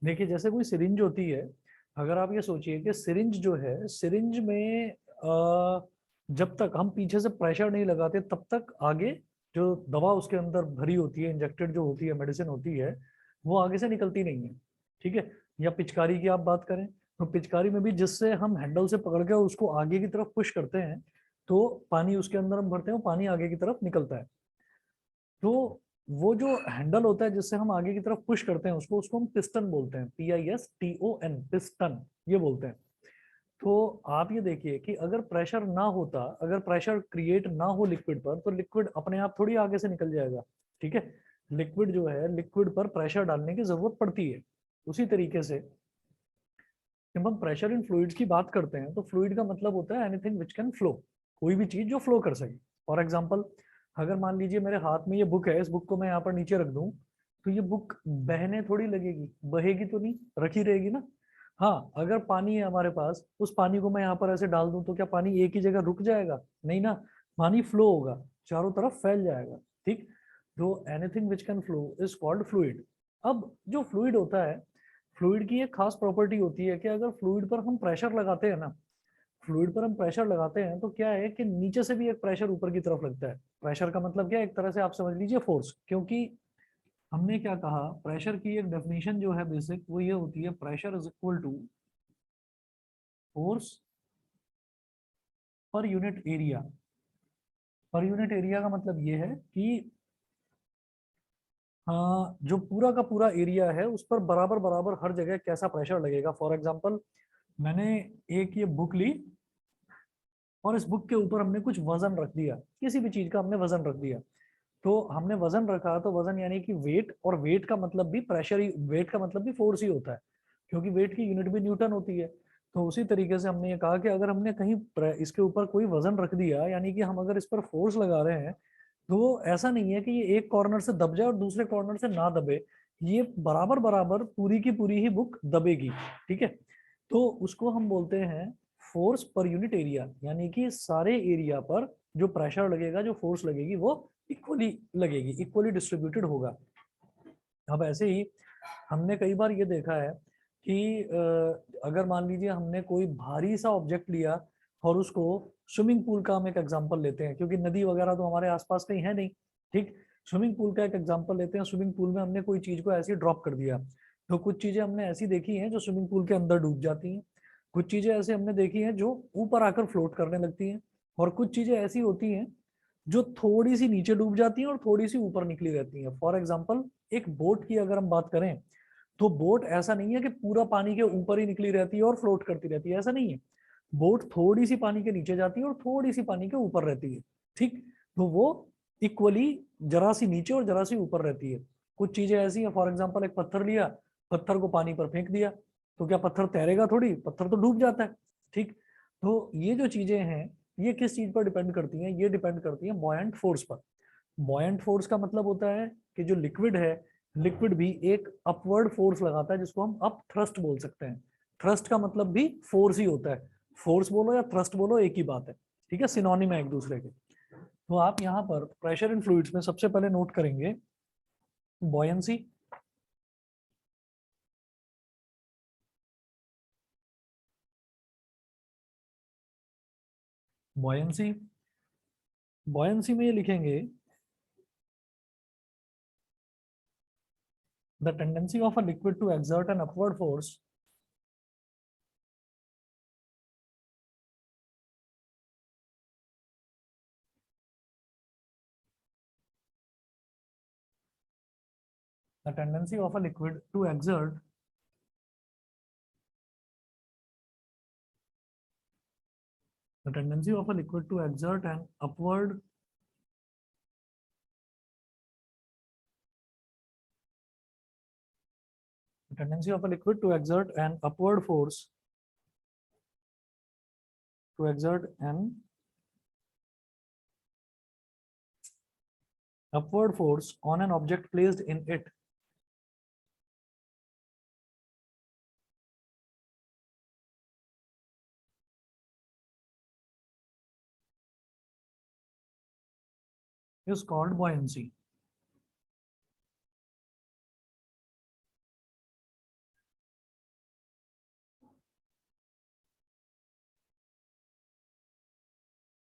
देखिए जैसे कोई सिरिंज होती है, अगर आप ये सोचिए कि सिरिंज जो है, सिरिंज में जब तक हम पीछे से प्रेशर नहीं लगाते तब तक आगे जो दवा उसके अंदर भरी होती है, इंजेक्टेड जो होती है, मेडिसिन होती है, वो आगे से निकलती नहीं है। ठीक है। या पिचकारी की आप बात करें, तो पिचकारी में भी जिससे हम हैंडल से पकड़ के उसको आगे की तरफ पुश करते हैं, तो पानी उसके अंदर हम भरते हैं, वो पानी आगे की तरफ निकलता है। तो वो जो हैंडल होता है जिससे हम आगे की तरफ पुश करते हैं, उसको उसको हम पिस्टन बोलते हैं, PISTON, पिस्टन ये बोलते हैं। तो आप ये देखिए कि अगर प्रेशर ना होता, अगर प्रेशर क्रिएट ना हो लिक्विड पर, तो लिक्विड अपने आप थोड़ी आगे से निकल जाएगा। ठीक है। लिक्विड जो है, लिक्विड पर प्रेशर डालने की जरूरत पड़ती है। उसी तरीके से जब हम प्रेशर इन फ्लूइड्स की बात करते हैं, तो फ्लूइड का मतलब होता है एनीथिंग विच कैन फ्लो, कोई भी चीज जो फ्लो कर सके। फॉर एग्जाम्पल, अगर मान लीजिए मेरे हाथ में ये बुक है, इस बुक को मैं यहाँ पर नीचे रख दूं, तो ये बुक बहने थोड़ी लगेगी, बहेगी तो नहीं, रखी रहेगी ना। हाँ, अगर पानी है हमारे पास, उस पानी को मैं यहाँ पर ऐसे डाल दूं, तो क्या पानी एक ही जगह रुक जाएगा? नहीं ना, पानी फ्लो होगा, चारों तरफ फैल जाएगा। ठीक। तो anything which can flow is called fluid. अब जो फ्लूइड होता है, फ्लूइड की एक खास प्रॉपर्टी होती है कि अगर फ्लूइड पर हम प्रेशर लगाते हैं ना, फ्लूइड पर हम प्रेशर लगाते हैं, तो क्या है कि नीचे से भी एक प्रेशर ऊपर की तरफ लगता है। प्रेशर का मतलब क्या है? एक तरह से आप समझ लीजिए फोर्स। क्योंकि हमने क्या कहा, प्रेशर की एक डेफिनेशन जो है बेसिक, वो ये होती है, pressure is equal to force per unit area. Per unit area का मतलब ये है कि हाँ, जो पूरा का पूरा एरिया है उस पर बराबर बराबर हर जगह कैसा प्रेशर लगेगा। फॉर एग्जाम्पल, मैंने एक ये बुक ली और इस बुक के ऊपर हमने कुछ वजन रख दिया, किसी भी चीज का हमने वजन रख दिया। तो हमने वजन रखा, तो वजन यानी कि वेट, और वेट का मतलब भी प्रेशर ही, वेट का मतलब भी फोर्स ही होता है, क्योंकि वेट की यूनिट भी न्यूटन होती है। तो उसी तरीके से हमने ये कहा कि अगर हमने कहीं इसके ऊपर कोई वजन रख दिया, यानी कि हम अगर इस पर फोर्स लगा रहे हैं, तो ऐसा नहीं है कि ये एक कॉर्नर से दब जाए और दूसरे कॉर्नर से ना दबे, ये बराबर बराबर पूरी की पूरी ही बुक दबेगी। ठीक है। तो उसको हम बोलते हैं फोर्स पर यूनिट एरिया, यानी कि सारे एरिया पर जो प्रेशर लगेगा, जो फोर्स लगेगी, वो इक्वली लगेगी, इक्वली डिस्ट्रीब्यूटेड होगा। अब ऐसे ही हमने कई बार ये देखा है कि अगर मान लीजिए हमने कोई भारी सा ऑब्जेक्ट लिया और उसको, स्विमिंग पूल का हम एक एग्जांपल लेते हैं, क्योंकि नदी वगैरह तो हमारे आसपास कहीं है नहीं। ठीक। स्विमिंग पूल का एक एग्जांपल लेते हैं। स्विमिंग पूल में हमने कोई चीज को ऐसे ड्रॉप कर दिया, तो कुछ चीजें हमने ऐसी देखी हैं जो स्विमिंग पूल के अंदर डूब जाती हैं, कुछ चीजें ऐसे हमने देखी हैं जो ऊपर आकर फ्लोट करने लगती हैं, और कुछ चीजें ऐसी होती हैं जो थोड़ी सी नीचे डूब जाती हैं और थोड़ी सी ऊपर निकली रहती हैं। फॉर एग्जाम्पल, एक बोट की अगर हम बात करें, तो बोट ऐसा नहीं है कि पूरा पानी के ऊपर ही निकली रहती है और फ्लोट करती रहती है, ऐसा नहीं है। बोट थोड़ी सी पानी के नीचे जाती है और थोड़ी सी पानी के ऊपर रहती है। ठीक। तो वो इक्वली जरा सी नीचे और जरा सी ऊपर रहती है। कुछ चीजें ऐसी हैं, फॉर एग्जाम्पल एक पत्थर लिया, पत्थर को पानी पर फेंक दिया, तो क्या पत्थर तैरेगा? थोड़ी, पत्थर तो डूब जाता है। ठीक। तो ये जो चीजें हैं, ये किस चीज पर डिपेंड करती हैं? ये डिपेंड करती हैं बॉयंट फोर्स पर। बॉयंट फोर्स का मतलब होता है कि जो लिक्विड है, लिक्विड भी एक अपवर्ड फोर्स लगाता है, जिसको हम अप थ्रस्ट बोल सकते हैं। थ्रस्ट का मतलब भी फोर्स ही होता है। फोर्स बोलो या थ्रस्ट बोलो, एक ही बात है। ठीक है, सिनोनिम है एक दूसरे के। तो आप यहाँ पर प्रेशर इन फ्लूइड्स में सबसे पहले नोट करेंगे बॉयंसी, बॉयंसी, बॉयंसी में ये लिखेंगे the tendency of a liquid to exert an upward force, the tendency of a liquid to exert the tendency of a liquid to exert an upward the tendency of a liquid to exert an upward force to exert an upward force on an object placed in it is called buoyancy.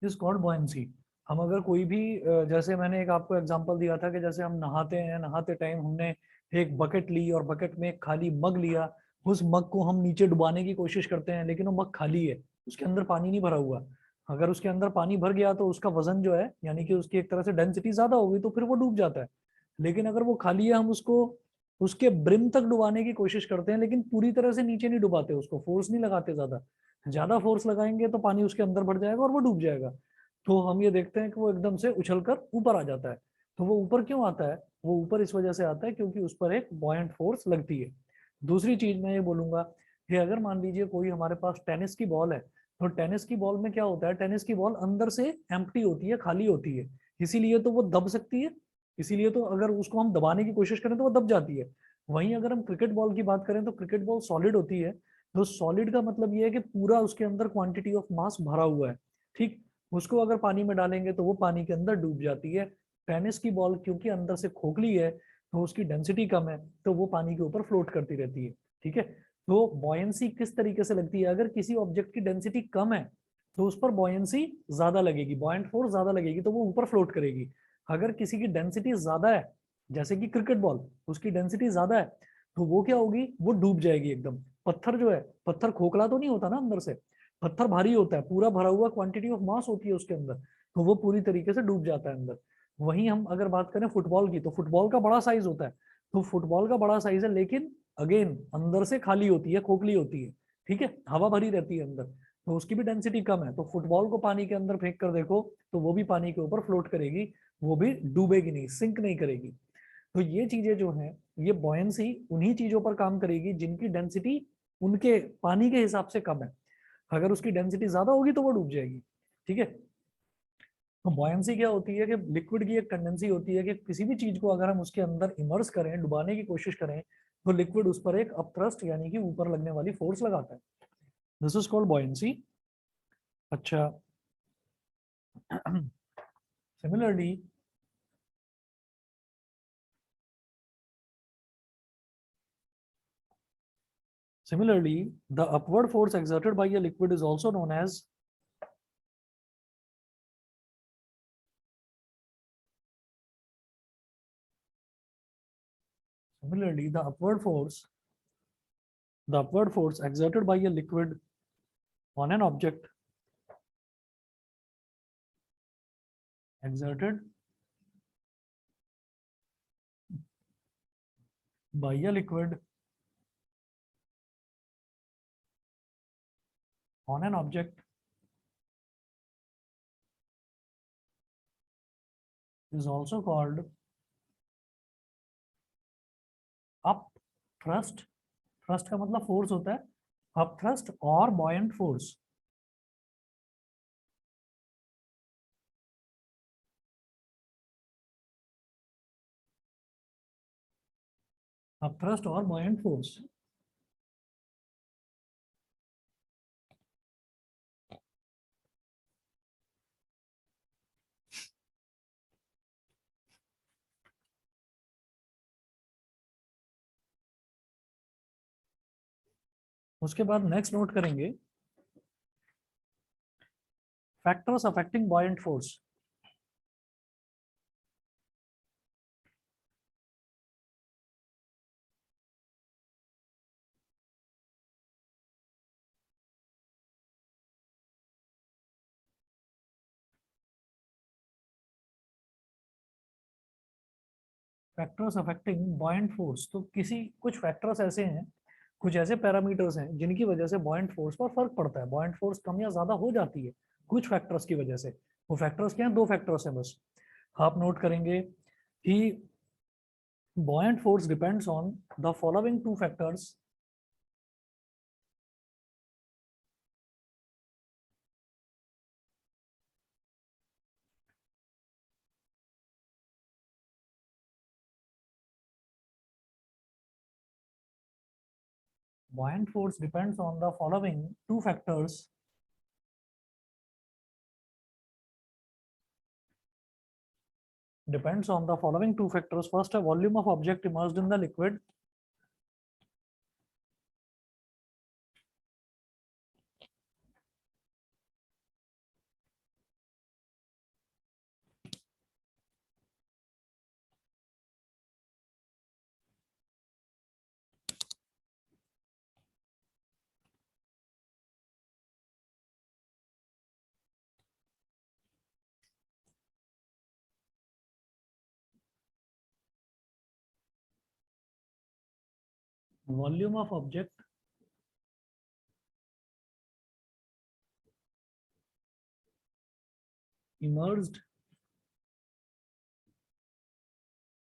Is called buoyancy. हम अगर कोई भी जैसे मैंने एक आपको example दिया था कि जैसे हम नहाते हैं, नहाते टाइम हमने एक बकेट ली और बकेट में एक खाली मग लिया, उस मग को हम नीचे डुबाने की कोशिश करते हैं लेकिन वो मग खाली है, उसके अंदर पानी नहीं भरा हुआ। अगर उसके अंदर पानी भर गया तो उसका वजन जो है, यानी कि उसकी एक तरह से डेंसिटी ज्यादा होगी, तो फिर वो डूब जाता है। लेकिन अगर वो खाली है, हम उसको उसके ब्रिम तक डुबाने की कोशिश करते हैं, लेकिन पूरी तरह से नीचे नहीं डुबाते, उसको फोर्स नहीं लगाते, ज्यादा ज्यादा फोर्स लगाएंगे तो पानी उसके अंदर भर जाएगा और वो डूब जाएगा। तो हम ये देखते हैं कि वो एकदम से उछलकर ऊपर आ जाता है। तो वो ऊपर क्यों आता है? वो ऊपर इस वजह से आता है क्योंकि उस पर एक बॉयंट फोर्स लगती है। दूसरी चीज मैं ये बोलूंगा कि अगर मान लीजिए कोई हमारे पास टेनिस की बॉल है, तो टेनिस की बॉल में क्या होता है, टेनिस की बॉल अंदर से एम्प्टी होती है, खाली होती है, इसीलिए तो वो दब सकती है। इसीलिए तो अगर उसको हम दबाने की कोशिश करें तो वो दब जाती है। वहीं अगर हम क्रिकेट बॉल की बात करें तो क्रिकेट बॉल सॉलिड होती है। तो सॉलिड का मतलब ये है कि पूरा उसके अंदर क्वांटिटी ऑफ मास भरा हुआ है। ठीक। उसको अगर पानी में डालेंगे तो वो पानी के अंदर डूब जाती है। टेनिस की बॉल क्योंकि अंदर से खोखली है, तो उसकी डेंसिटी कम है, तो वो पानी के ऊपर फ्लोट करती रहती है। ठीक है। तो बॉयंसी किस तरीके से लगती है? अगर किसी ऑब्जेक्ट की डेंसिटी कम है तो उस पर बॉयंसी ज्यादा लगेगी, बॉयंट फोर्स ज्यादा लगेगी, तो वो ऊपर फ्लोट करेगी। अगर किसी की डेंसिटी ज्यादा है, जैसे कि क्रिकेट बॉल, उसकी डेंसिटी ज्यादा है, तो वो क्या होगी, वो डूब जाएगी एकदम। पत्थर जो है, पत्थर खोखला तो नहीं होता ना अंदर से, पत्थर भारी होता है, पूरा भरा हुआ क्वांटिटी ऑफ मास होती है उसके अंदर, तो वो पूरी तरीके से डूब जाता है अंदर। वहीं हम अगर बात करें फुटबॉल की, तो फुटबॉल का बड़ा साइज होता है। तो फुटबॉल का बड़ा साइज है, लेकिन अगेन अंदर से खाली होती है, खोखली होती है। ठीक है, हवा भरी रहती है अंदर, तो उसकी भी डेंसिटी कम है। तो फुटबॉल को पानी के अंदर फेंक कर देखो, तो वो भी पानी के ऊपर फ्लोट करेगी, वो भी डूबेगी नहीं, सिंक नहीं करेगी। तो ये चीजें जो हैं, ये बॉयंसी उन्हीं चीजों पर काम करेगी जिनकी डेंसिटी उनके पानी के हिसाब से कम है। अगर उसकी डेंसिटी ज्यादा होगी तो वो डूब जाएगी। ठीक है। तो बॉयंसी क्या होती है कि लिक्विड की एक टेंडेंसी होती है कि किसी भी चीज को अगर हम उसके अंदर इमर्स करें, डुबाने की कोशिश करें, तो लिक्विड उस पर एक अपथ्रस्ट यानी कि ऊपर लगने वाली फोर्स लगाता है। This is called buoyancy. अच्छा। Similarly, the upward force exerted by a liquid is also known as similarly the upward force exerted by a liquid on an object exerted by a liquid on an object is also called up thrust। thrust का मतलब force होता है, up thrust और buoyant force। up thrust और buoyant force। उसके बाद next note करेंगे factors affecting buoyant force। Factors affecting buoyant force, तो किसी कुछ फैक्टर्स ऐसे हैं, कुछ ऐसे पैरामीटर्स हैं जिनकी वजह से बॉयंट फोर्स पर फर्क पड़ता है, बॉयंट फोर्स कम या ज्यादा हो जाती है कुछ फैक्टर्स की वजह से। वो फैक्टर्स क्या हैं? दो फैक्टर्स हैं बस। आप नोट करेंगे कि buoyant force depends on the following two factors. buoyant force depends on the following two factors. Depends on the following two factors. First, a volume of object immersed in the liquid. Volume of object immersed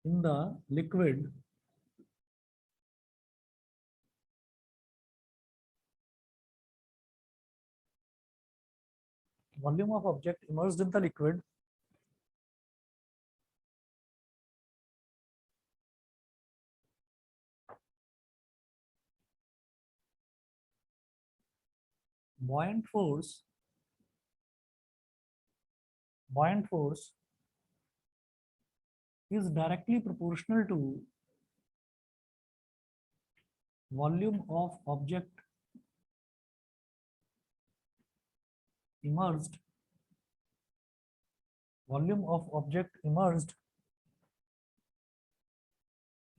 in the liquid volume of object immersed in the liquid buoyant force is directly proportional to volume of object immersed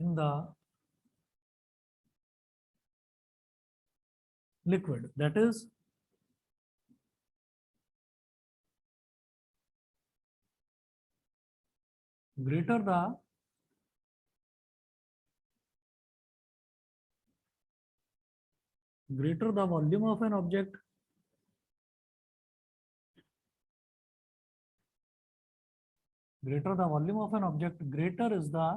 in the liquid. That is, greater the volume of an object, greater is the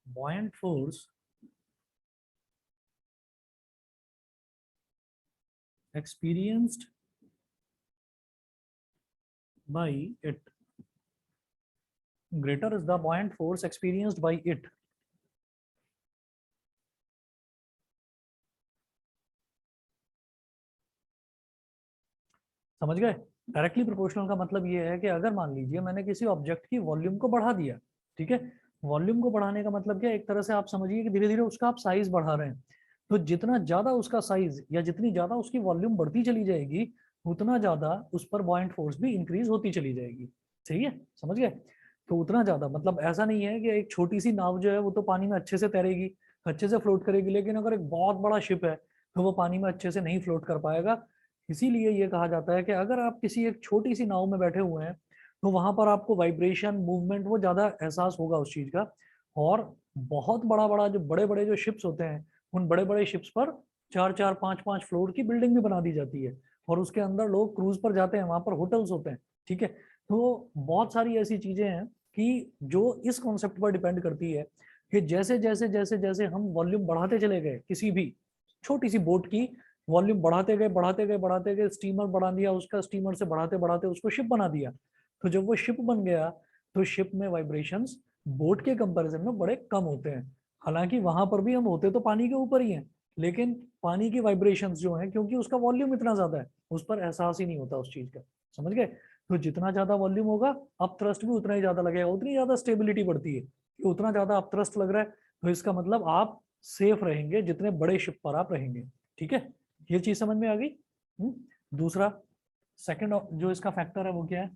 buoyant force experienced by it. Greater is the buoyant force experienced by it. समझ गए? Directly proportional का मतलब ये है कि अगर मान लीजिए मैंने किसी ऑब्जेक्ट की वॉल्यूम को बढ़ा दिया, ठीक है, वॉल्यूम को बढ़ाने का मतलब क्या, एक तरह से आप समझिए कि धीरे धीरे उसका आप साइज बढ़ा रहे हैं, तो जितना ज्यादा उसका साइज या जितनी ज्यादा उसकी वॉल्यूम बढ़ती चली जाएगी, उतना ज्यादा उस पर बॉयंट फोर्स भी इंक्रीज होती चली जाएगी। सही है, समझ गए? तो उतना ज्यादा मतलब ऐसा नहीं है कि एक छोटी सी नाव जो है वो तो पानी में अच्छे से तैरेगी, अच्छे से फ्लोट करेगी, लेकिन अगर एक बहुत बड़ा शिप है तो वो पानी में अच्छे से नहीं फ्लोट कर पाएगा। इसीलिए ये कहा जाता है कि अगर आप किसी एक छोटी सी नाव में बैठे हुए हैं तो वहां पर आपको वाइब्रेशन, मूवमेंट वो ज्यादा एहसास होगा उस चीज का। और बहुत बड़ा बड़ा जो बड़े बड़े जो शिप्स होते हैं, उन बड़े बड़े शिप्स पर 4 4 5 5 फ्लोर की बिल्डिंग भी बना दी जाती है, और उसके अंदर लोग क्रूज पर जाते हैं, वहां पर होटल्स होते हैं। ठीक है, तो बहुत सारी ऐसी चीजें हैं कि जो इस कॉन्सेप्ट पर डिपेंड करती है कि जैसे जैसे जैसे जैसे हम वॉल्यूम बढ़ाते चले गए, किसी भी छोटी सी बोट की वॉल्यूम बढ़ाते गए बढ़ाते गए बढ़ाते गए, स्टीमर बढ़ा दिया उसका, स्टीमर से बढ़ाते बढ़ाते उसको शिप बना दिया, तो जब वो शिप बन गया तो शिप में वाइब्रेशंस बोट के कंपैरिजन में बड़े कम होते हैं। हालांकि वहां पर भी हम होते तो पानी के ऊपर ही हैं, लेकिन पानी की वाइब्रेशंस जो हैं, क्योंकि उसका वॉल्यूम इतना ज्यादा है, उस पर एहसास ही नहीं होता उस चीज का। समझ गए? तो जितना ज्यादा वॉल्यूम होगा अप थ्रस्ट भी उतना ही ज्यादा लगेगा, उतनी ज्यादा स्टेबिलिटी बढ़ती है कि उतना ज्यादा अप थ्रस्ट लग रहा है, तो इसका मतलब आप सेफ रहेंगे जितने बड़े शिप पर आप रहेंगे। ठीक है, ये चीज समझ में आ गई। दूसरा सेकंड जो इसका फैक्टर है वो क्या है?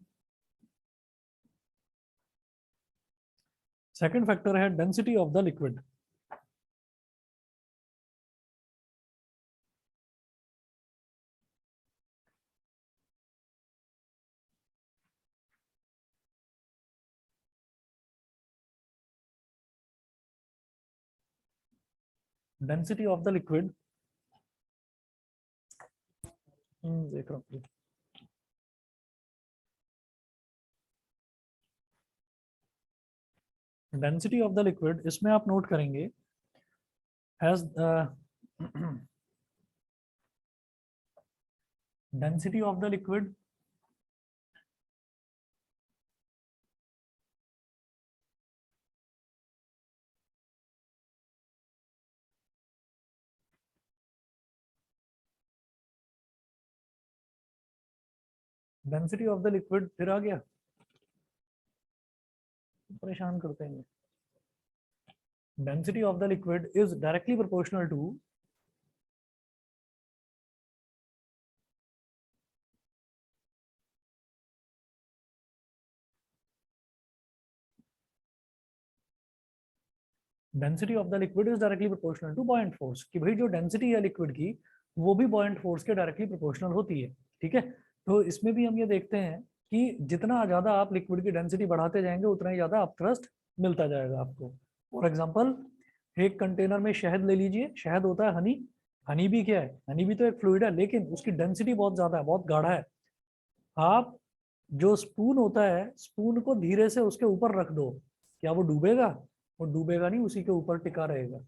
सेकंड फैक्टर है density of the liquid. Density of the liquid, देख रहा हूँ, डेंसिटी ऑफ द लिक्विड, इसमें आप नोट करेंगे has density of the liquid density of the liquid फिर आ गया, परेशान करते हैं। Density of the liquid is directly proportional to density of the liquid is directly proportional to buoyant force, कि भाई जो डेंसिटी है लिक्विड की वो भी बॉयंट फोर्स के डायरेक्टली प्रोपोर्शनल होती है। ठीक है, तो इसमें भी हम ये देखते हैं कि जितना ज्यादा आप लिक्विड की डेंसिटी बढ़ाते जाएंगे उतना ही ज्यादा आप थ्रस्ट मिलता जाएगा आपको। फॉर एग्जाम्पल, एक कंटेनर में शहद ले लीजिए, शहद होता है हनी। हनी भी क्या है, हनी भी तो एक फ्लूइड है, लेकिन उसकी डेंसिटी बहुत ज्यादा है, बहुत गाढ़ा है। आप जो स्पून होता है, स्पून को धीरे से उसके ऊपर रख दो, क्या वो डूबेगा? वो डूबेगा नहीं, उसी के ऊपर टिका रहेगा।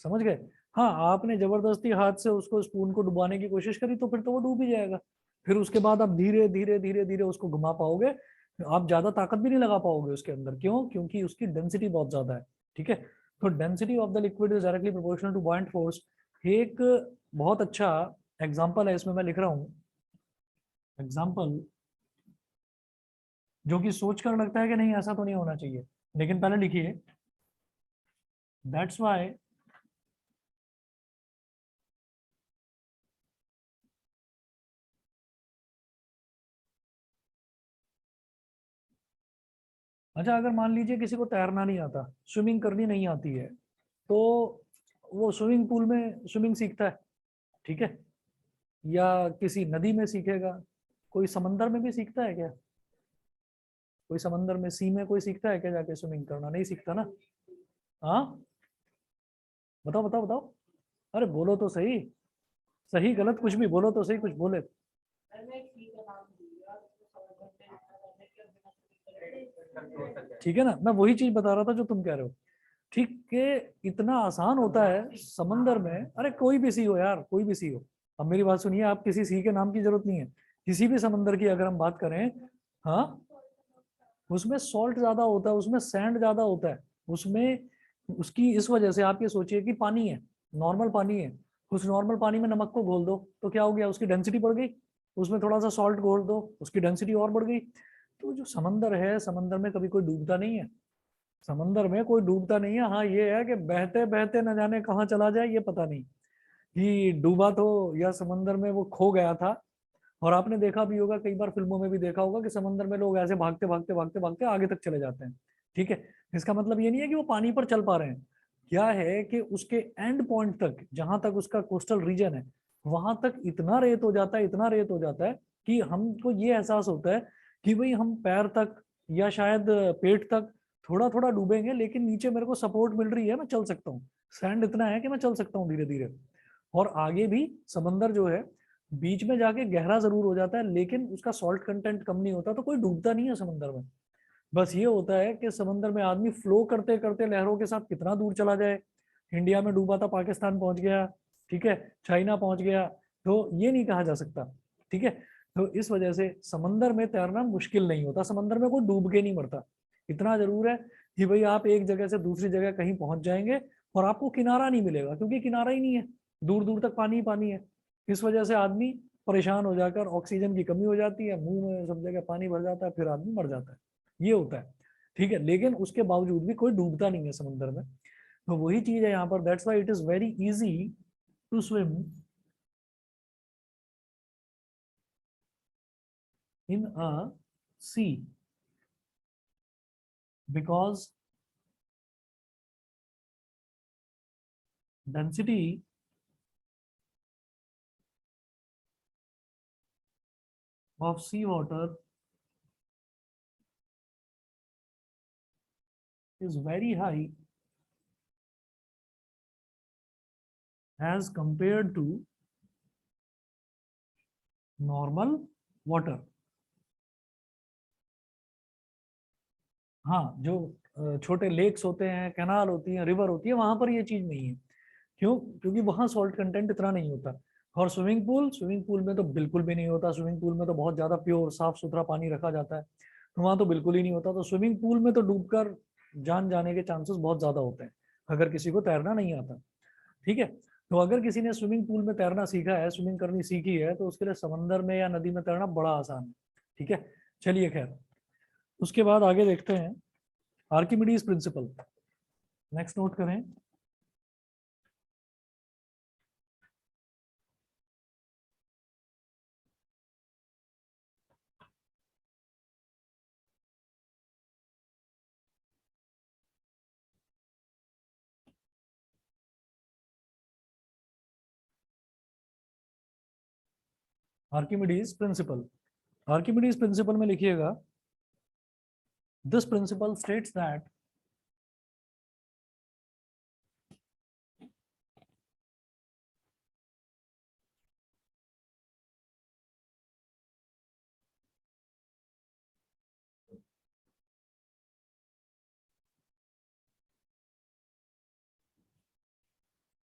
समझ गए? हाँ, आपने जबरदस्ती हाथ से उसको, स्पून को डुबाने की कोशिश करी तो फिर तो वो डूब ही जाएगा। फिर उसके बाद आप धीरे धीरे धीरे धीरे उसको घुमा पाओगे, आप ज्यादा ताकत भी नहीं लगा पाओगे उसके अंदर। क्यों? क्योंकि उसकी डेंसिटी बहुत ज्यादा है। ठीक है, तो density of the liquid is directly proportional to buoyant force. एक बहुत अच्छा एग्जाम्पल है, इसमें मैं लिख रहा हूँ एग्जाम्पल, जो कि सोच कर लगता है कि नहीं ऐसा तो नहीं होना चाहिए, लेकिन पहले लिखिए। दैट्स वाई अच्छा, अगर मान लीजिए किसी को तैरना नहीं आता, स्विमिंग करनी नहीं आती है, तो वो स्विमिंग पूल में स्विमिंग सीखता है, ठीक है, या किसी नदी में सीखेगा? कोई समंदर में भी सीखता है क्या? कोई समंदर में, सी में कोई सीखता है क्या जाके स्विमिंग करना? नहीं सीखता ना। हाँ, बताओ बताओ बताओ। अरे बोलो तो सही, सही गलत कुछ भी बोलो तो सही, कुछ बोले। ठीक है ना, मैं वही चीज बता रहा था जो तुम कह रहे हो। ठीक है, इतना आसान होता है समंदर में। अरे कोई भी सी हो यार, कोई भी सी हो। अब मेरी बात सुनिए, आप किसी सी के नाम की जरूरत नहीं है। किसी भी समंदर की अगर हम बात करें, हाँ, उसमें सॉल्ट ज्यादा होता है, उसमें सैंड ज्यादा होता है, उसमें उसकी इस वजह से आप ये सोचिए कि पानी है, नॉर्मल पानी है, उस नॉर्मल पानी में नमक को घोल दो तो क्या हो गया, उसकी डेंसिटी बढ़ गई। उसमें थोड़ा सा सॉल्ट घोल दो, उसकी डेंसिटी और बढ़ गई। तो जो समंदर है, समंदर में कभी कोई डूबता नहीं है। समंदर में कोई डूबता नहीं है। हाँ, ये है कि बहते बहते न जाने कहाँ चला जाए, ये पता नहीं कि डूबा तो, या समंदर में वो खो गया था। और आपने देखा भी होगा, कई बार फिल्मों में भी देखा होगा कि समंदर में लोग ऐसे भागते भागते भागते भागते आगे तक चले जाते हैं। ठीक है, इसका मतलब ये नहीं है कि वो पानी पर चल पा रहे हैं। क्या है कि उसके एंड पॉइंट तक, जहां तक उसका कोस्टल रीजन है, वहां तक इतना रेत हो जाता है, इतना रेत हो जाता है कि हमको ये एहसास होता है कि भाई हम पैर तक या शायद पेट तक थोड़ा थोड़ा डूबेंगे, लेकिन नीचे मेरे को सपोर्ट मिल रही है, मैं चल सकता हूँ। सैंड इतना है कि मैं चल सकता हूँ धीरे धीरे। और आगे भी समंदर जो है, बीच में जाके गहरा जरूर हो जाता है, लेकिन उसका सॉल्ट कंटेंट कम नहीं होता, तो कोई डूबता नहीं है समंदर में। बस ये होता है कि समंदर में आदमी फ्लो करते करते लहरों के साथ कितना दूर चला जाए। इंडिया में डूबा था, पाकिस्तान पहुंच गया, ठीक है, चाइना पहुंच गया, तो ये नहीं कहा जा सकता। ठीक है, तो इस वजह से समंदर में तैरना मुश्किल नहीं होता, समंदर में कोई डूब के नहीं मरता। इतना जरूर है कि भाई आप एक जगह से दूसरी जगह कहीं पहुंच जाएंगे और आपको किनारा नहीं मिलेगा, क्योंकि किनारा ही नहीं है, दूर दूर तक पानी ही पानी है। इस वजह से आदमी परेशान हो जाकर, ऑक्सीजन की कमी हो जाती है, मुंह में सब जगह पानी भर जाता है, फिर आदमी मर जाता है। ये होता है। ठीक है, लेकिन उसके बावजूद भी कोई डूबता नहीं है समंदर में। तो वही चीज है यहाँ पर, that's why it is very easy to swim in a sea, because density of sea water is very high as compared to normal water। हाँ, जो छोटे लेक्स होते हैं, कैनाल होती है, रिवर होती है, वहां पर ये चीज नहीं है। क्यों? क्योंकि वहां सॉल्ट कंटेंट इतना नहीं होता। और स्विमिंग पूल में तो बिल्कुल भी नहीं होता। स्विमिंग पूल में तो बहुत ज्यादा प्योर साफ सुथरा पानी रखा जाता है, तो वहां तो बिल्कुल ही नहीं होता। तो स्विमिंग पूल में तो डूबकर जान जाने के चांसेस बहुत ज्यादा होते हैं, अगर किसी को तैरना नहीं आता। ठीक है, तो अगर किसी ने स्विमिंग पूल में तैरना सीखा है, स्विमिंग करनी सीखी है, तो उसके लिए समंदर में या नदी में तैरना बड़ा आसान है। ठीक है, चलिए खैर, उसके बाद आगे देखते हैं आर्किमिडीज प्रिंसिपल। नेक्स्ट नोट करें। Archimedes principal. आर्किमिडीज प्रिंसिपल में लिखिएगा, this principle states that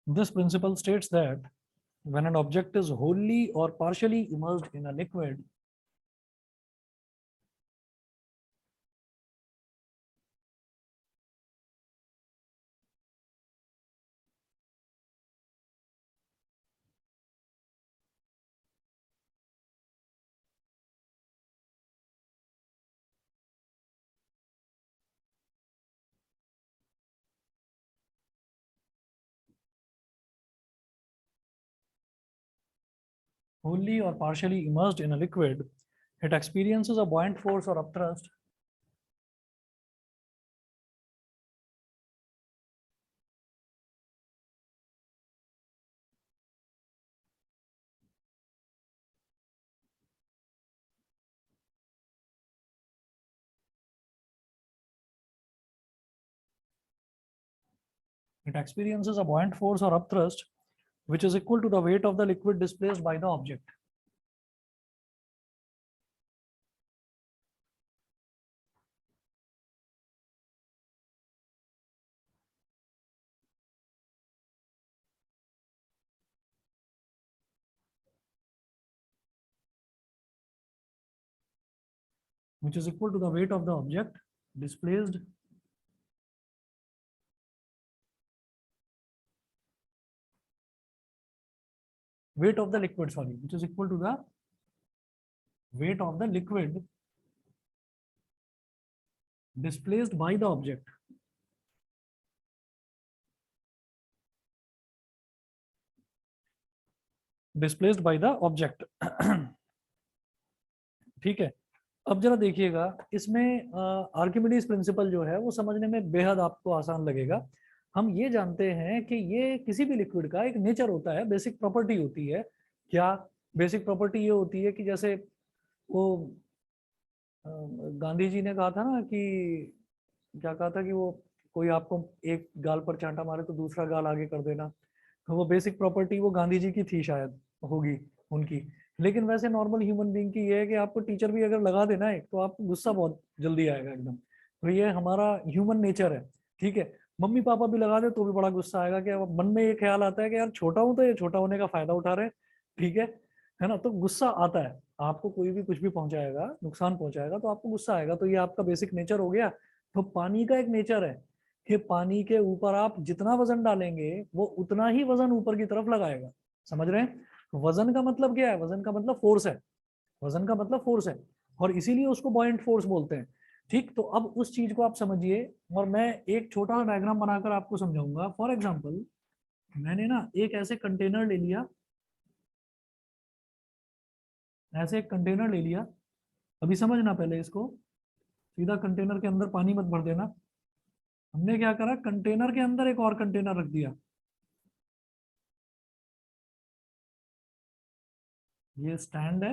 this principle states that when an object is wholly or partially immersed in a liquid, wholly or partially immersed in a liquid, it experiences a buoyant force or upthrust it experiences a buoyant force or upthrust which is equal to the weight of the liquid displaced by the object. Which is equal to the weight of the object displaced weight of the liquid, sorry, which is equal to the weight of the liquid displaced by the object. Displaced by the object. ठीक है, अब जरा देखिएगा इसमें Archimedes principal जो है वो समझने में बेहद आपको आसान लगेगा। हम ये जानते हैं कि ये किसी भी लिक्विड का एक नेचर होता है, बेसिक प्रॉपर्टी होती है। क्या बेसिक प्रॉपर्टी ये होती है कि जैसे वो गांधी जी ने कहा था ना कि क्या कहा था कि वो कोई आपको एक गाल पर चांटा मारे तो दूसरा गाल आगे कर देना, तो वो बेसिक प्रॉपर्टी वो गांधी जी की थी शायद, होगी उनकी। लेकिन वैसे नॉर्मल ह्यूमन बीइंग की ये है कि आपको टीचर भी अगर लगा देना है तो आपको गुस्सा बहुत जल्दी आएगा एकदम, तो ये हमारा ह्यूमन नेचर है। ठीक है, मम्मी पापा भी लगा दे तो भी बड़ा गुस्सा आएगा कि मन में ये ख्याल आता है कि यार छोटा हूं तो ये छोटा होने का फायदा उठा रहे हैं। ठीक है ना, तो गुस्सा आता है। आपको कोई भी कुछ भी पहुंचाएगा, नुकसान पहुंचाएगा तो आपको गुस्सा आएगा, तो ये आपका बेसिक नेचर हो गया। तो पानी का एक नेचर है कि पानी के ऊपर आप जितना वजन डालेंगे वो उतना ही वजन ऊपर की तरफ लगाएगा। समझ रहे हैं? वजन का मतलब क्या है? वजन का मतलब फोर्स है। वजन का मतलब फोर्स है, और इसीलिए उसको बॉयंट फोर्स बोलते हैं। ठीक, तो अब उस चीज को आप समझिए, और मैं एक छोटा सा डायग्राम बनाकर आपको समझाऊंगा। फॉर एग्जाम्पल, मैंने ना एक ऐसे कंटेनर ले लिया, ऐसे एक कंटेनर ले लिया। अभी समझना पहले इसको, सीधा कंटेनर के अंदर पानी मत भर देना। हमने क्या करा, कंटेनर के अंदर एक और कंटेनर रख दिया। ये स्टैंड है,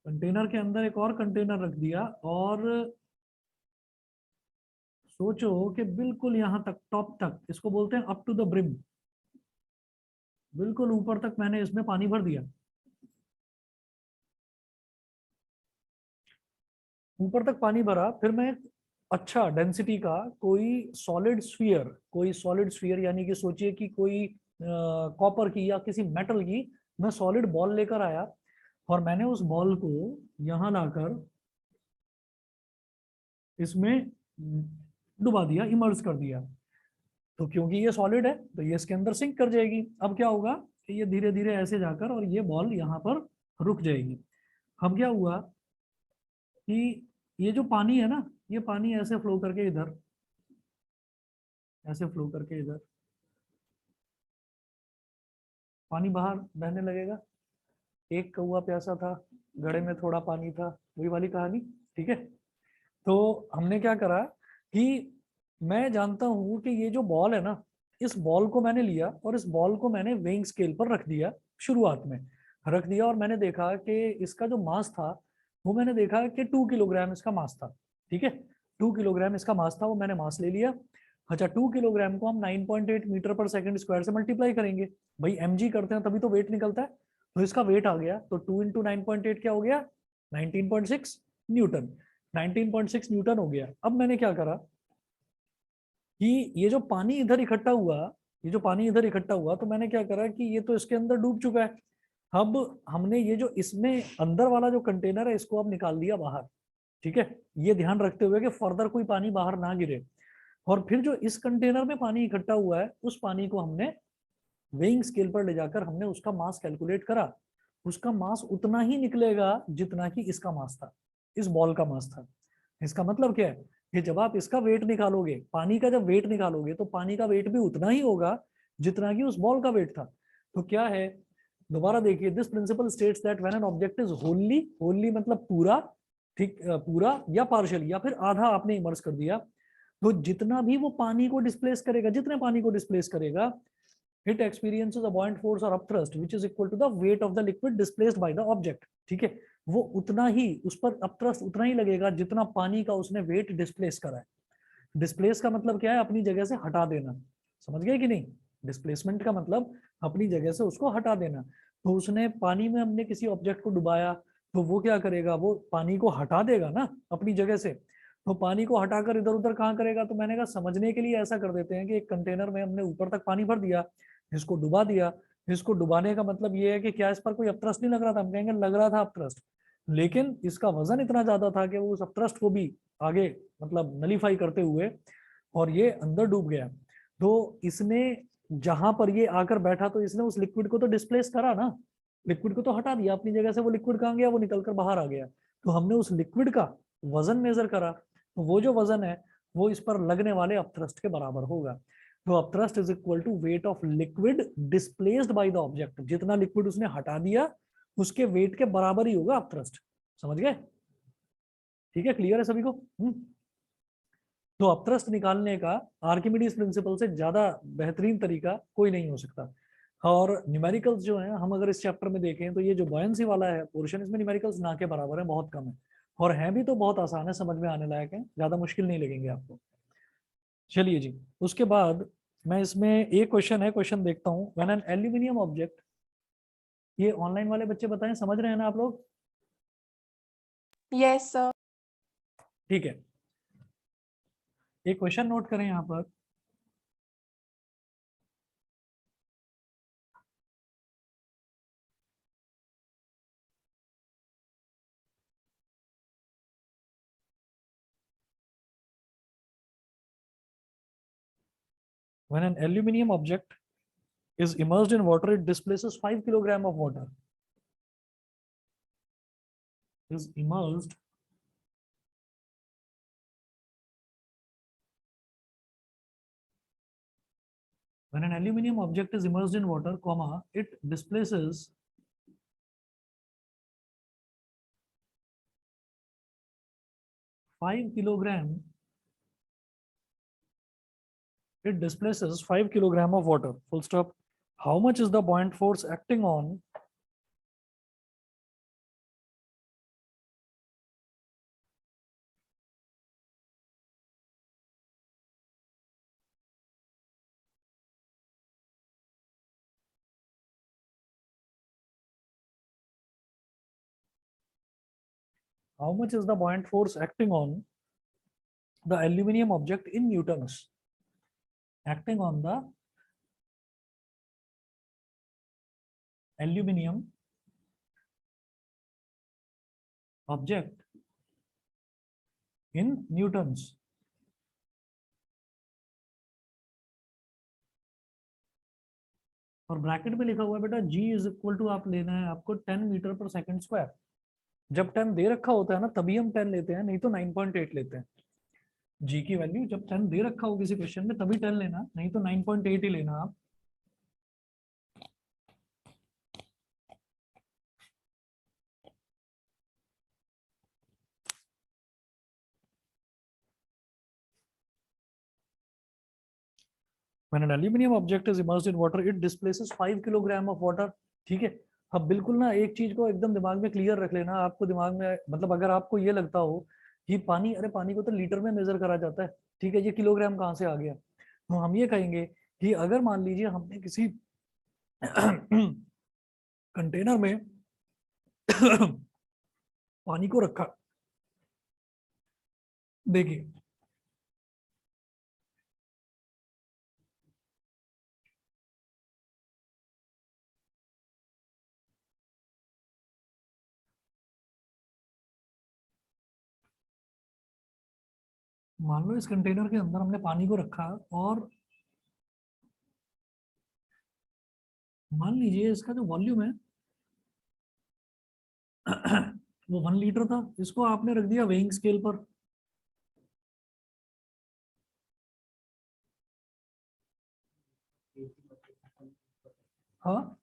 कंटेनर के अंदर एक और कंटेनर रख दिया, और सोचो कि बिल्कुल यहां तक, टॉप तक, इसको बोलते हैं अप टू द ब्रिम, बिल्कुल ऊपर तक मैंने इसमें पानी भर दिया। ऊपर तक पानी भरा, फिर मैं अच्छा डेंसिटी का कोई सॉलिड स्फीयर यानी कि सोचिए कि कोई कॉपर की या किसी मेटल की मैं सॉलिड बॉल लेकर आया, और मैंने उस बॉल को यहां लाकर इसमें डुबा दिया, इमर्स कर दिया। तो क्योंकि ये सॉलिड है तो ये इसके अंदर सिंक कर जाएगी। अब क्या होगा कि ये धीरे धीरे ऐसे जाकर और ये बॉल यहाँ पर रुक जाएगी। अब क्या हुआ कि ये जो पानी है ना, ये पानी ऐसे फ्लो करके इधर, ऐसे फ्लो करके इधर, पानी बाहर बहने लगेगा। एक कौवा प्यासा था, घड़े में थोड़ा पानी था, वही वाली कहानी। ठीक है, तो हमने क्या करा कि मैं जानता हूं कि ये जो बॉल है ना, इस बॉल को मैंने लिया और इस बॉल को मैंने वेइंग स्केल पर रख दिया, शुरुआत में रख दिया, और मैंने देखा कि इसका जो मास था वो मैंने देखा कि 2 किलोग्राम इसका मास था, ठीक है, 2 किलोग्राम इसका मास था, वो मैंने मास ले लिया। अच्छा, 2 किलोग्राम को हम 9.8 मीटर पर सेकंड स्क्वायर से मल्टीप्लाई करेंगे, भाई mg करते हैं तभी तो वेट निकलता है, तो इसका वेट आ गया, तो 2 इंटू 9.8 क्या हो गया, 19.6 न्यूटन, 19.6 न्यूटन हो गया। अब मैंने क्या करा कि ये जो पानी इधर इकट्ठा हुआ, ये जो पानी इधर इकट्ठा हुआ, तो मैंने क्या करा कि ये तो इसके अंदर डूब चुका है, अब हमने ये जो इसमें अंदर वाला जो कंटेनर है इसको अब निकाल दिया बाहर, ठीक है, ये ध्यान रखते हुए कि फर्दर कोई पानी बाहर ना गिरे। और फिर जो इस कंटेनर में पानी इकट्ठा हुआ है उस पानी को हमने वेइंग स्केल पर ले जाकर हमने उसका मास कैलकुलेट करा, उसका मास उतना ही निकलेगा जितना कि इसका मास था, इस बॉल का मास था। इसका मतलब क्या है कि जब आप इसका वेट निकालोगे, पानी का जब वेट निकालोगे, तो पानी का वेट भी उतना ही होगा जितना कि उस बॉल का वेट था। तो क्या है, दोबारा देखिए, this principle states that when an object is Holi, Holi मतलब पूरा, ठीक, पूरा या पार्शियल या फिर आधा आपने इमर्स कर दिया, तो जितना भी वो पानी को डिस्प्लेस करेगा, जितने पानी को डिस्प्लेस करेगा, it experiences a buoyant force or upthrust which is equal to the weight of the liquid displaced by the object, ठीक है, वो उतना ही उस पर अपथ्रस्ट उतना ही लगेगा जितना पानी का उसने वेट डिस्प्लेस करा है। डिस्प्लेस का मतलब क्या है, अपनी जगह से हटा देना, समझ गए कि नहीं, डिस्प्लेसमेंट का मतलब अपनी जगह से उसको हटा देना। तो उसने पानी में, हमने किसी ऑब्जेक्ट को डुबाया, तो वो क्या करेगा, वो पानी को हटा देगा ना अपनी जगह से, तो पानी को हटाकर इधर उधर कहाँ करेगा, तो मैंने कहा समझने के लिए ऐसा कर देते हैं कि एक कंटेनर में हमने ऊपर तक पानी भर दिया, इसको डुबा दिया, इसको डुबाने का मतलब ये है कि क्या इस पर कोई अपथ्रस्ट नहीं लग रहा था, हम कहेंगे लग रहा था अपथ्रस्ट, लेकिन इसका वजन इतना ज्यादा था कि वो उस अपथ्रस्ट को भी आगे मतलब नलीफाई करते हुए और ये अंदर डूब गया। तो इसने जहां पर ये आकर बैठा, तो इसने उस लिक्विड को तो डिस्प्लेस करा ना, लिक्विड को तो हटा दिया अपनी जगह से, वो लिक्विड कहाँ गया, वो निकलकर बाहर आ गया, तो हमने उस लिक्विड का वजन मेजर करा, तो वो जो वजन है वो इस पर लगने वाले अपथ्रस्ट के बराबर होगा। तो upthrust is equal to weight of liquid displaced by the object, जितना लिक्विड उसने हटा दिया उसके वेट के बराबर ही होगा अपथ्रस्ट, समझ गए, ठीक है, क्लियर है सभी को। तो अपथ्रस्ट निकालने का आर्किमिडीज प्रिंसिपल से ज्यादा बेहतरीन तरीका कोई नहीं हो सकता। और न्यूमेरिकल्स जो है, हम अगर इस चैप्टर में देखें तो ये जो बॉयंसी वाला है पोर्शन, इसमें न्यूमेरिकल्स ना के बराबर है, बहुत कम है, और है भी तो बहुत आसान है, समझ में आने लायक है, ज्यादा मुश्किल नहीं लगेंगे आपको। चलिए जी, उसके बाद मैं इसमें एक क्वेश्चन है, क्वेश्चन देखता हूँ, व्हेन एन एल्यूमिनियम ऑब्जेक्ट, ये ऑनलाइन वाले बच्चे बताएं समझ रहे हैं ना आप लोग, यस सर। ठीक है, एक क्वेश्चन नोट करें यहाँ पर। When an aluminium object is immersed in water, it displaces 5 kilogram of water. Is immersed when an aluminium object is immersed in water, comma, it displaces 5 kilogram. It displaces 5 kilogram of water. Full stop. How much is the buoyant force acting on how much is the buoyant force acting on the aluminium object in newtons? Acting on the aluminium object in newtons. और bracket में लिखा हुआ है बेटा G is equal to, आप लेना है आपको 10 मीटर पर सेकंड स्क्वायर। जब 10 दे रखा होता है ना तभी हम 10 लेते हैं, नहीं तो 9.8 लेते हैं। जी की वैल्यू जब 10 दे रखा हो किसी क्वेश्चन में तभी 10 लेना, नहीं तो 9.8 ही लेना आप। When an aluminum object is immersed in water, it displaces 5 kilogram of water, ठीक है। अब बिल्कुल ना एक चीज को एकदम दिमाग में क्लियर रख लेना, आपको दिमाग में मतलब अगर आपको ये लगता हो कि पानी, अरे पानी को तो लीटर में मेजर करा जाता है, ठीक है, ये किलोग्राम कहाँ से आ गया, तो हम ये कहेंगे कि अगर मान लीजिए हमने किसी कंटेनर में पानी को रखा, देखिए मान लो इस कंटेनर के अंदर हमने पानी को रखा और मान लीजिए इसका जो वॉल्यूम है वो 1 लीटर था, इसको आपने रख दिया वेइंग स्केल पर। हाँ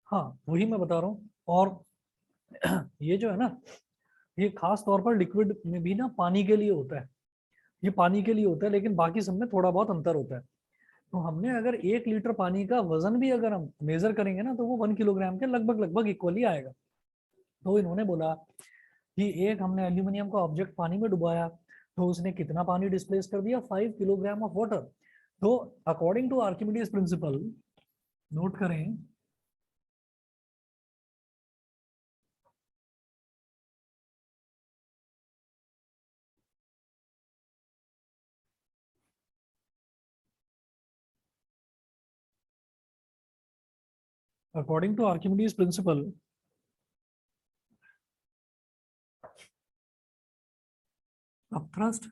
हाँ, वही मैं बता रहा हूँ। और ये जो है ना, ये खास तौर पर लिक्विड में भी ना पानी के लिए होता है, ये पानी के लिए होता है, लेकिन बाकी सब में थोड़ा बहुत अंतर होता है। तो हमने अगर 1 लीटर पानी का वजन भी अगर हम मेजर करेंगे ना, तो वो 1 किलोग्राम के लगभग लगभग इक्वली आएगा। तो इन्होंने बोला कि एक हमने एल्यूमिनियम का ऑब्जेक्ट पानी में डुबाया, तो उसने कितना पानी डिस्प्लेस कर दिया, 5 किलोग्राम ऑफ वाटर। तो according to Archimedes principle, note करें, according to Archimedes principle, upthrust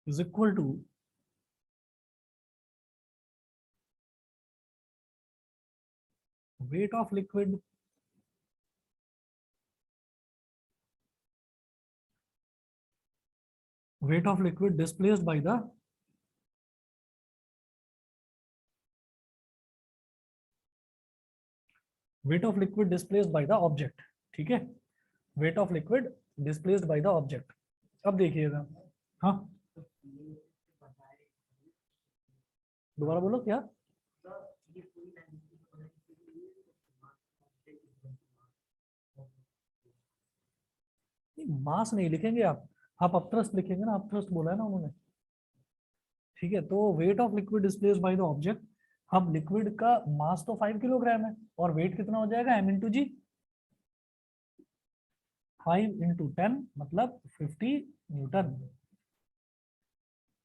is equal to weight of liquid displaced by the object. ठीक है, weight of liquid displaced by the object. अब देखिएगा, हाँ दोबारा बोलो क्या। मास नहीं लिखेंगे आप अपथ्रस्ट लिखेंगे ना, अपथ्रस्ट बोला है ना उन्होंने। ठीक है, तो wait of liquid displaced by the object, अब लिक्विड का मास तो 5 किलोग्राम है और वेट कितना हो जाएगा, m×g, 5 × 10 मतलब 50 न्यूटन।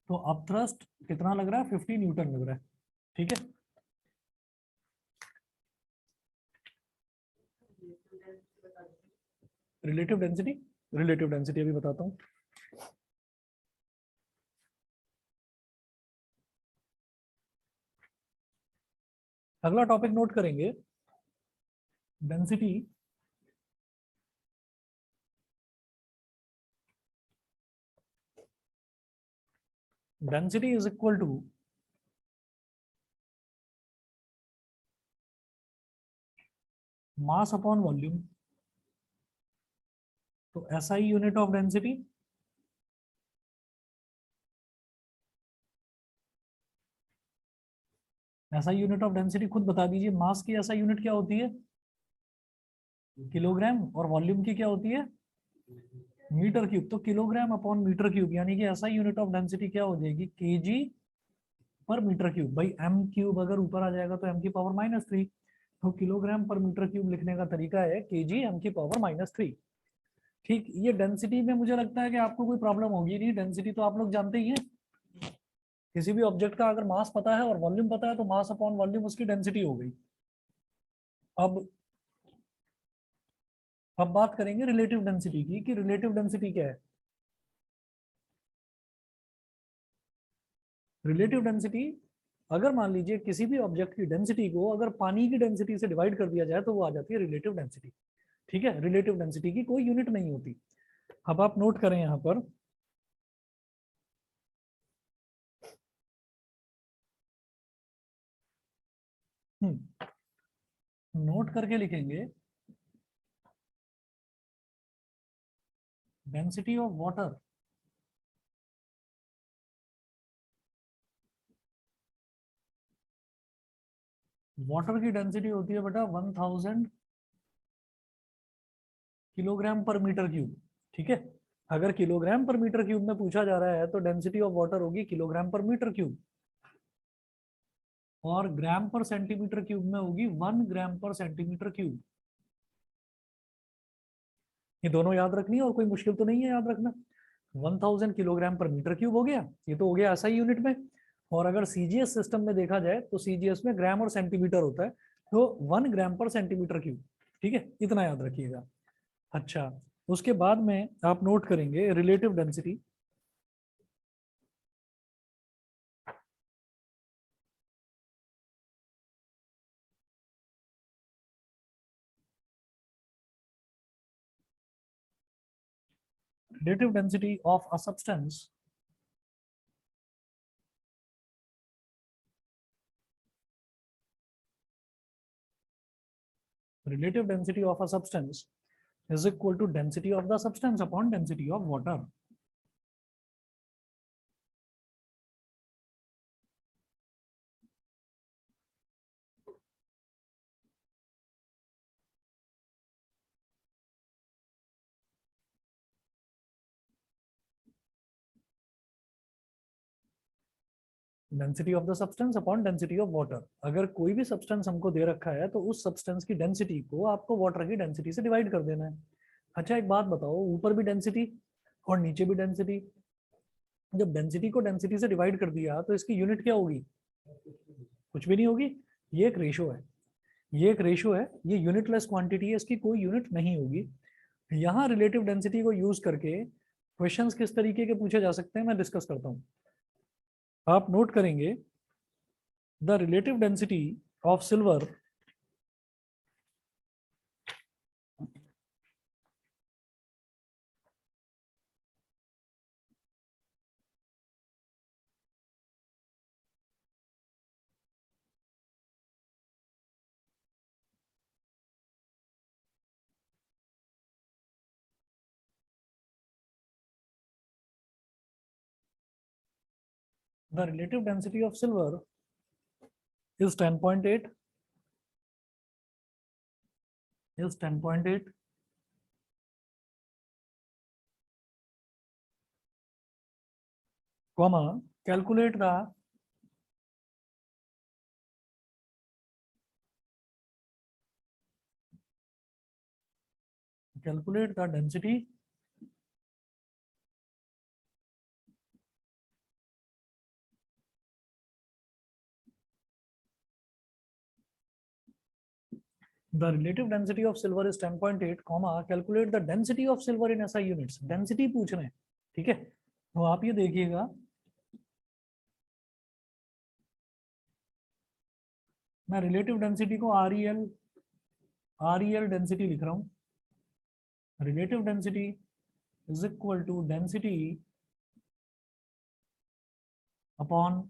तो अपथ्रस्ट कितना लग रहा है, 50 न्यूटन लग रहा है। ठीक है, रिलेटिव डेंसिटी, रिलेटिव डेंसिटी अभी बताता हूँ। अगला टॉपिक नोट करेंगे, density density is equal to mass upon volume. तो SI unit of density, SI unit of density खुद बता दीजिए, मास की एसआई यूनिट क्या होती है, किलोग्राम, और वॉल्यूम की क्या होती है, मीटर क्यूब। तो किलोग्राम अपॉन मीटर क्यूब, यानी कि एसआई यूनिट ऑफ डेंसिटी क्या हो जाएगी, केजी पर मीटर क्यूब। भाई एम क्यूब अगर ऊपर आ जाएगा तो m⁻³ तो किलोग्राम पर मीटर क्यूब लिखने का तरीका है केजी m⁻³ ठीक, ये डेंसिटी में मुझे लगता है कि आपको कोई प्रॉब्लम होगी नहीं, डेंसिटी तो आप लोग जानते ही हैं। किसी भी ऑब्जेक्ट का अगर मास पता है और वॉल्यूम पता है तो मास अपॉन वॉल्यूम उसकी डेंसिटी हो गई। अब बात करेंगे रिलेटिव डेंसिटी की, कि रिलेटिव डेंसिटी क्या है। रिलेटिव डेंसिटी, अगर मान लीजिए किसी भी ऑब्जेक्ट की डेंसिटी को अगर पानी की डेंसिटी से डिवाइड कर दिया जाए तो वो आ जाती है रिलेटिव डेंसिटी। ठीक है, रिलेटिव डेंसिटी की कोई यूनिट नहीं होती। अब आप नोट करें यहाँ पर, नोट करके लिखेंगे, डेंसिटी ऑफ वाटर वाटर की डेंसिटी होती है बेटा 1000 किलोग्राम पर मीटर क्यूब। ठीक है, अगर किलोग्राम पर मीटर क्यूब में पूछा जा रहा है तो डेंसिटी ऑफ वाटर होगी किलोग्राम पर मीटर क्यूब, और ग्राम पर सेंटीमीटर क्यूब में होगी 1 ग्राम पर सेंटीमीटर क्यूब। ये दोनों याद रखनी है और कोई मुश्किल तो नहीं है याद रखना। 1000 किलोग्राम पर मीटर क्यूब हो गया, ये तो हो गया ऐसा ही यूनिट में। और अगर सीजीएस सिस्टम में देखा जाए तो सीजीएस में ग्राम और सेंटीमीटर होता है, तो 1 ग्राम पर सेंटीमीटर क्यूब। ठीक है, इतना याद रखिएगा। अच्छा, उसके बाद में आप नोट करेंगे relative density. Relative density of a substance relative density of a substance is equal to density of the substance upon density of water. Density of the substance upon density of water. अगर कोई भी substance हमको दे रखा है तो उस substance की density को आपको वाटर की डेंसिटी से डिवाइड कर देना है। अच्छा, एक बात बताओ, ऊपर भी डेंसिटी और नीचे भी डेंसिटी, जब डेंसिटी को डेंसिटी से डिवाइड कर दिया तो इसकी यूनिट क्या होगी? कुछ भी नहीं होगी। ये एक रेशो है, ये एक रेशो है, ये यूनिटलेस क्वांटिटी है, इसकी कोई यूनिट नहीं होगी। यहाँ रिलेटिव डेंसिटी को यूज करके क्वेश्चंस किस तरीके के पूछे जा सकते हैं मैं डिस्कस करता हूँ। आप नोट करेंगे the relative density of silver the relative density of silver is 10.8 is 10.8, comma calculate the density the relative density of silver is 10.8, comma calculate the density of silver in SI units। Density पूछ रहे हैं, ठीक है। तो आप ये देखिएगा, मैं रिलेटिव डेंसिटी को REL डेंसिटी लिख रहा हूँ। Relative density is equal to density upon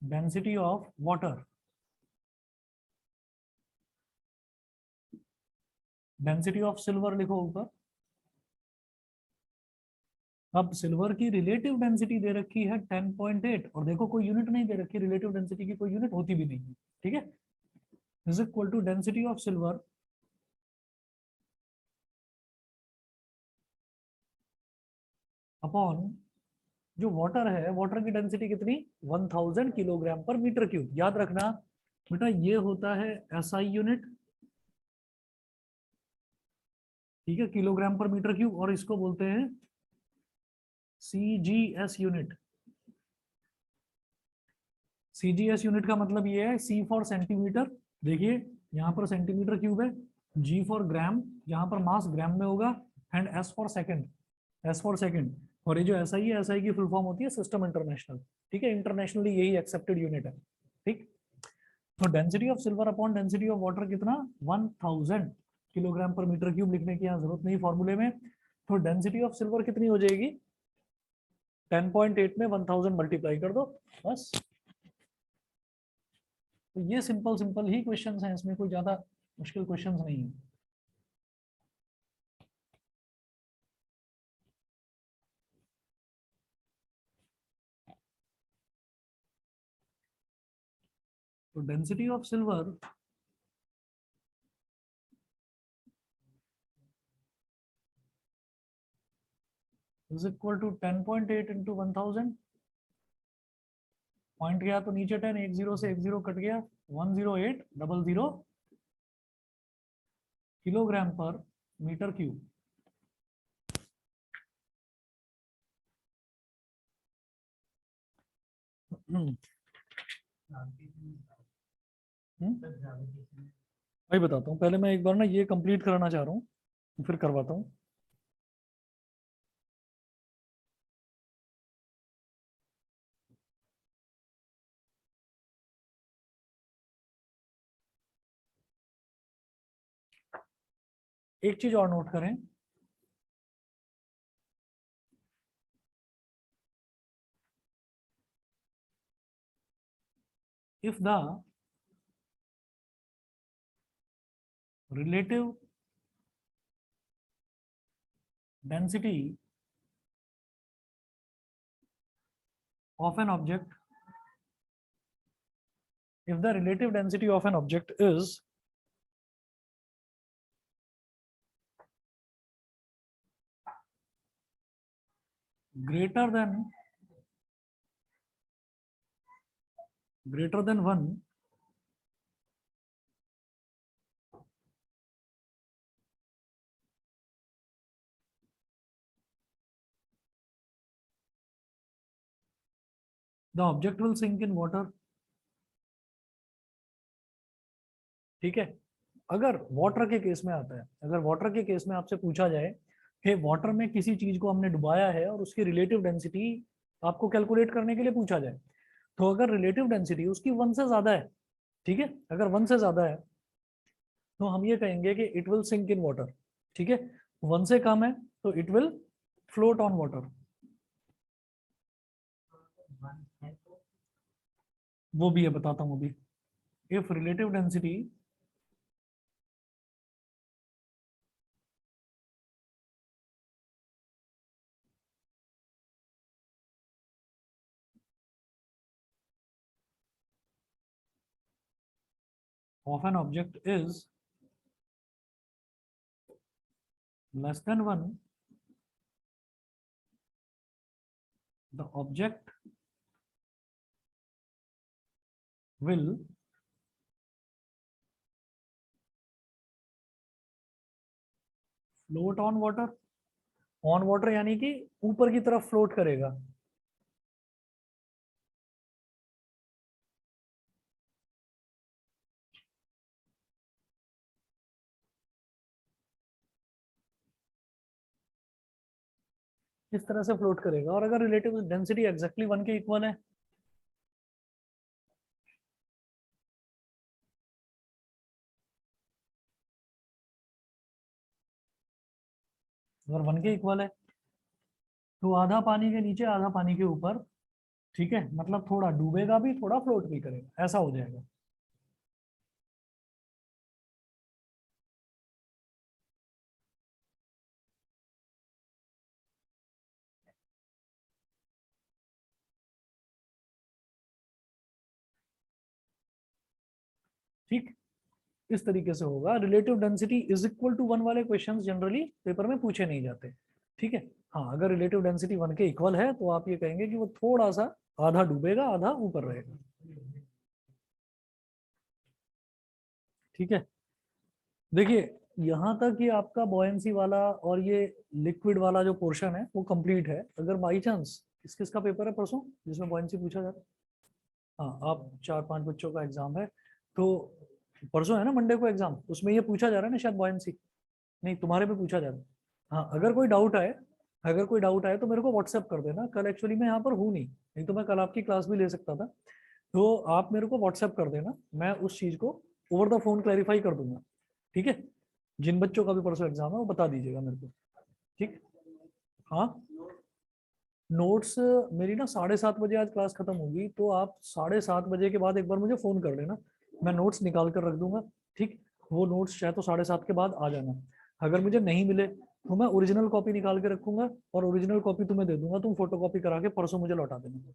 density of water. Density of silver लिखो ऊपर। अब सिल्वर की रिलेटिव डेंसिटी दे रखी है 10.8, और देखो कोई यूनिट नहीं दे रखी, रिलेटिव डेंसिटी की कोई यूनिट होती भी नहीं है, ठीक है। Is equal to density of silver upon जो वाटर है, वाटर की डेंसिटी कितनी? 1000 किलोग्राम पर मीटर क्यूब। याद रखना बेटा, ये होता है SI यूनिट, ठीक है, किलोग्राम पर मीटर क्यूब, और इसको बोलते हैं CGS यूनिट। CGS यूनिट का मतलब ये है C फॉर सेंटीमीटर, देखिए यहाँ पर सेंटीमीटर क्यूब है, G फॉर ग्राम, यहाँ पर मास ग्राम में होगा, and S for second, S for second. और ये जो SI है, SI की फुल फॉर्म होती है सिस्टम इंटरनेशनल, ठीक है, इंटरनेशनली यही एक्सेप्टेड यूनिट है, ठीक। तो density of silver upon density of water कितना? 1000 किलोग्राम पर मीटर क्यूब। लिखने की यहाँ जरूरत नहीं फॉर्मूले में। तो डेंसिटी ऑफ सिल्वर कितनी हो जाएगी? 10.8 में 1000 मल्टीप्लाई कर दो, बस। तो ये सिंपल सिंपल ही क्वेश्चंस हैं, इसमें कोई ज्यादा मुश्किल क्वेश्चंस नहीं है। तो density of silver is equal to 10.8 into 1000। Point गया तो नीचे 10, एक जीरो से एक जीरो कट गया, 10800 किलोग्राम पर मीटर क्यूब। भाई बताता हूँ, पहले मैं एक बार ना ये कंप्लीट कराना चाह रहा हूँ, फिर करवाता हूँ। एक चीज और नोट करें, if the relative density of an object, if the relative density of an object is greater than 1, the object will sink in water। ठीक है, अगर वाटर के केस में आता है, अगर वाटर के केस में आपसे पूछा जाए कि वाटर में किसी चीज को हमने डुबाया है और उसकी रिलेटिव डेंसिटी आपको कैलकुलेट करने के लिए पूछा जाए, तो अगर रिलेटिव डेंसिटी उसकी 1 से ज्यादा है, ठीक है, अगर 1 से ज्यादा है तो हम ये कहेंगे कि it will sink in water. ठीक है, 1 से कम है तो it will float on water. वो भी है, बताता हूँ अभी। If relative density of an object is less than 1, the object will float on water। On water यानी कि ऊपर की तरफ फ्लोट करेगा। इस तरह से फ्लोट करेगा। और अगर रिलेटिव डेंसिटी एग्जैक्टली 1 के इक्वल है, अगर 1 के इक्वल है तो आधा पानी के नीचे आधा पानी के ऊपर, ठीक है, मतलब थोड़ा डूबेगा भी थोड़ा फ्लोट भी करेगा, ऐसा हो जाएगा। ठीक, इस तरीके से होगा। Relative density is equal to 1 वाले क्वेश्चंस जनरली पेपर में पूछे नहीं जाते। ठीक है, हाँ, अगर रिलेटिव डेंसिटी 1 के इक्वल है तो आप ये कहेंगे कि वो थोड़ा सा आधा डूबेगा आधा ऊपर रहेगा। ठीक है, देखिए यहाँ तक ये आपका बॉयंसी वाला और ये लिक्विड वाला जो पोर्शन है वो कंप्लीट है। अगर बाई चांस किस किस का पेपर है परसों जिसमें बॉयंसी पूछा जाता है? हाँ, आप 4-5 बच्चों का एग्जाम है, तो परसों है ना, मंडे को एग्जाम, उसमें ये पूछा जा रहा है ना शायद बॉयंसी। नहीं, तुम्हारे पे पूछा जा रहा है। हाँ, अगर कोई डाउट आए, अगर कोई डाउट आए तो मेरे को व्हाट्सएप कर देना। कल एक्चुअली मैं यहाँ पर हूँ नहीं, नहीं तो मैं कल आपकी क्लास भी ले सकता था। तो आप मेरे को व्हाट्सएप कर देना, मैं उस चीज को ओवर द फोन क्लैरिफाई कर दूंगा। ठीक है, जिन बच्चों का भी परसों एग्जाम है वो बता दीजिएगा मेरे को। ठीक, हाँ, नोट्स मेरी ना 7:30 बजे आज क्लास खत्म होगी, तो आप 7:30 बजे के बाद एक बार मुझे फोन कर लेना, मैं नोट्स निकाल कर रख दूंगा। ठीक, वो नोट्स चाहे तो 7:30 के बाद आ जाना। अगर मुझे नहीं मिले तो मैं ओरिजिनल कॉपी निकाल के रखूंगा और ओरिजिनल कॉपी तुम्हें दे दूंगा, तुम फोटो कॉपी करा के परसों मुझे लौटा देना।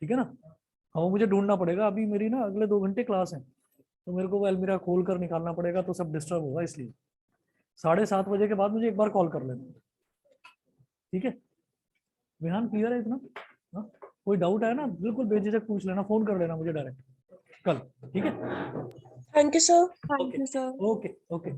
ठीक है ना? हाँ, वो मुझे ढूंढना पड़ेगा, अभी मेरी ना अगले 2 घंटे क्लास है, तो मेरे को वो अलमीरा खोल कर निकालना पड़ेगा, तो सब डिस्टर्ब होगा, इसलिए 7:30 बजे के बाद मुझे एक बार कॉल कर लेना। ठीक है, विहान क्लियर है इतना? हाँ? कोई डाउट है ना, बिल्कुल बेझिझक पूछ लेना, फोन कर लेना मुझे डायरेक्ट कल, ठीक है? Thank you sir. Thank you sir. Okay okay.